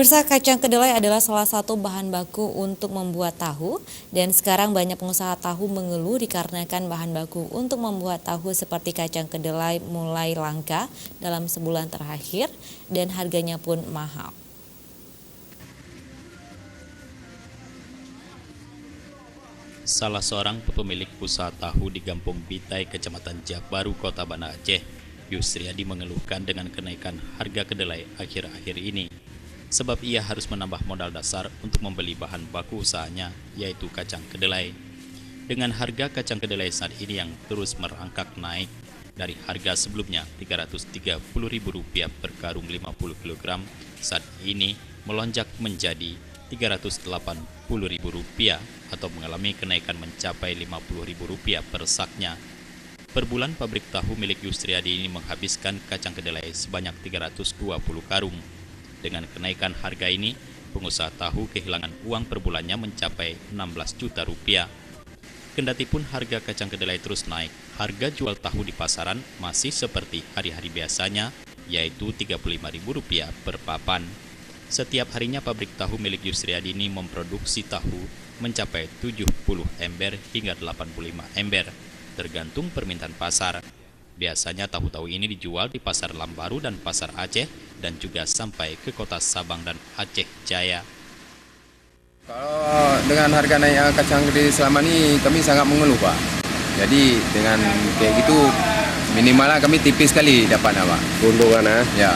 Pemirsa, kacang kedelai adalah salah satu bahan baku untuk membuat tahu, dan sekarang banyak pengusaha tahu mengeluh dikarenakan bahan baku untuk membuat tahu seperti kacang kedelai mulai langka dalam sebulan terakhir dan harganya pun mahal. Salah seorang pemilik usaha tahu di Kampung Bitai, Kecamatan Jakbaru, Kota Banda Aceh, Yusriadi mengeluhkan dengan kenaikan harga kedelai akhir-akhir ini. Sebab ia harus menambah modal dasar untuk membeli bahan baku usahanya, yaitu kacang kedelai. Dengan harga kacang kedelai saat ini yang terus merangkak naik dari harga sebelumnya Rp330.000 per karung 50 kg, saat ini melonjak menjadi Rp380.000 atau mengalami kenaikan mencapai Rp50.000 per saknya. Per bulan pabrik tahu milik Yusriadi ini menghabiskan kacang kedelai sebanyak 320 karung. Dengan kenaikan harga ini, pengusaha tahu kehilangan uang per bulannya mencapai Rp16 juta. Kendati pun harga kacang kedelai terus naik, harga jual tahu di pasaran masih seperti hari-hari biasanya, yaitu Rp35.000 per papan. Setiap harinya pabrik tahu milik Yusriadi ini memproduksi tahu mencapai 70 ember hingga 85 ember, tergantung permintaan pasar. Biasanya tahu-tahu ini dijual di Pasar Lambaru dan Pasar Aceh dan juga sampai ke kota Sabang dan Aceh Jaya. Kalau dengan harga naik kacang kedelai selama ini kami sangat mengeluh, Pak. Jadi dengan kayak gitu minimalnya kami tipis sekali dapat, Pak. Keuntungan Ya.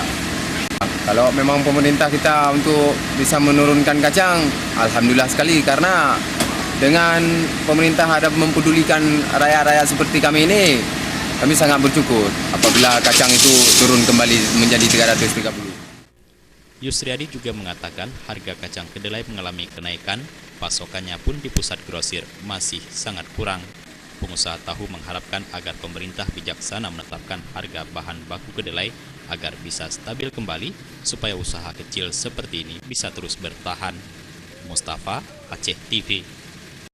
Kalau memang pemerintah kita untuk bisa menurunkan kacang, alhamdulillah sekali, karena dengan pemerintah ada mempedulikan rakyat-rakyat seperti kami ini, kami sangat bersyukur apabila kacang itu turun kembali menjadi 330. Yusriadi juga mengatakan harga kacang kedelai mengalami kenaikan, pasokannya pun di pusat grosir masih sangat kurang. Pengusaha tahu mengharapkan agar pemerintah bijaksana menetapkan harga bahan baku kedelai agar bisa stabil kembali supaya usaha kecil seperti ini bisa terus bertahan. Mustafa, Aceh TV.